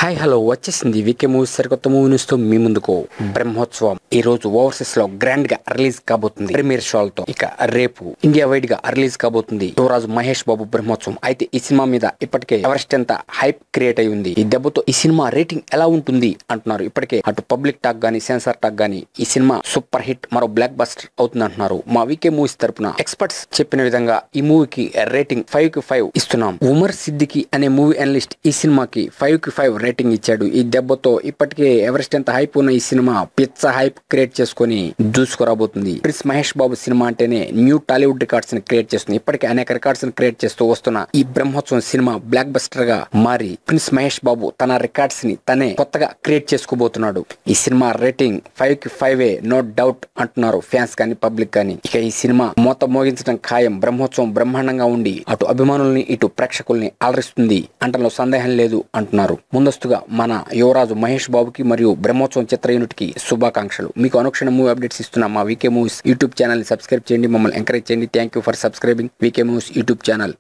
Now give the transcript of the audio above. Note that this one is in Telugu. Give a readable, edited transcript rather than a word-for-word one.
హాయ్ హలో వచ్చేసింది వీకే మూవీస్ సరికొత్త మూవీ న్యూస్ తో మీ ముందుకు. బ్రహ్మోత్సవం ఈ రోజు ఓవర్సీస్ లో గ్రాండ్ గా రిలీజ్ కాబోతుంది ప్రీమియర్ షోలతో. ఇక రేపు ఇండియా వైడ్ గా రిలీజ్ కాబోతుంది యువరాజు మహేష్ బాబు బ్రహ్మోత్సవం. అయితే ఈ సినిమా మీద ఇప్పటికే ఎవరెస్ట్ ఎంత హైప్ క్రియేట్ అయి ఉంది. ఈ దెబ్బతో ఈ సినిమా రేటింగ్ ఎలా ఉంటుంది అంటున్నారు. ఇప్పటికే అటు పబ్లిక్ టాక్ గానీ సెన్సార్ టాక్ గానీ ఈ సినిమా సూపర్ హిట్, మరో బ్లాక్ బస్టర్ అవుతుంది అంటున్నారు. మా వీకే మూవీస్ తరపున ఎక్స్పర్ట్స్ చెప్పిన విధంగా ఈ మూవీకి రేటింగ్ 5/5 ఇస్తున్నాం. ఉమర్ సిద్దికి అనే మూవీ అనలిస్ట్ ఈ సినిమాకి 5/5 రేటింగ్ ఇచ్చాడు. ఈ దెబ్బతో ఇప్పటికే ఎవరెస్ట్ ఎంత హైప్ ఉన్న ఈ సినిమా పిచ్చ హైప్ క్రియేట్ చేసుకుని దూసుకురాబోతుంది. ప్రిన్స్ మహేష్ బాబు సినిమా అంటేనే న్యూ టాలీవుడ్ రికార్డ్స్ ని క్రియేట్ చేస్తుంది. ఇప్పటికే అనేక రికార్డ్స్ ని క్రియేట్ చేస్తూ వస్తున్న ఈ బ్రహ్మోత్సవం సినిమా బ్లాక్ బస్టర్ గా మారి ప్రిన్స్ మహేష్ బాబు తన రికార్డ్స్ ని తనే కొత్తగా క్రియేట్ చేసుకోబోతున్నాడు. ఈ సినిమా రేటింగ్ 5/5 నో డౌట్ అంటున్నారు ఫ్యాన్స్ కానీ పబ్లిక్ కానీ. ఇక ఈ సినిమా మోత మోగించడం ఖాయం. బ్రహ్మోత్సవం బ్రహ్మాండంగా ఉండి అటు అభిమానుల్ని ఇటు ప్రేక్షకుల్ని అలరిస్తుంది అంటలో సందేహం లేదు అంటున్నారు. ముందస్తుగా మన యువరాజు మహేష్ బాబుకి మరియు బ్రహ్మోత్సవం చిత్ర యూనిట్ కి శుభాకాంక్షలు. మీకు అనుక్షణ మూవీ అప్డేట్స్ ఇస్తున్న మా వీకే మూవీస్ యూట్యూబ్ ఛానల్ ని సబ్స్క్రైబ్ చేయండి, మమ్మల్ని ఎంకరేజ్ చేయండి. Thank you for subscribing VK movies YouTube channel.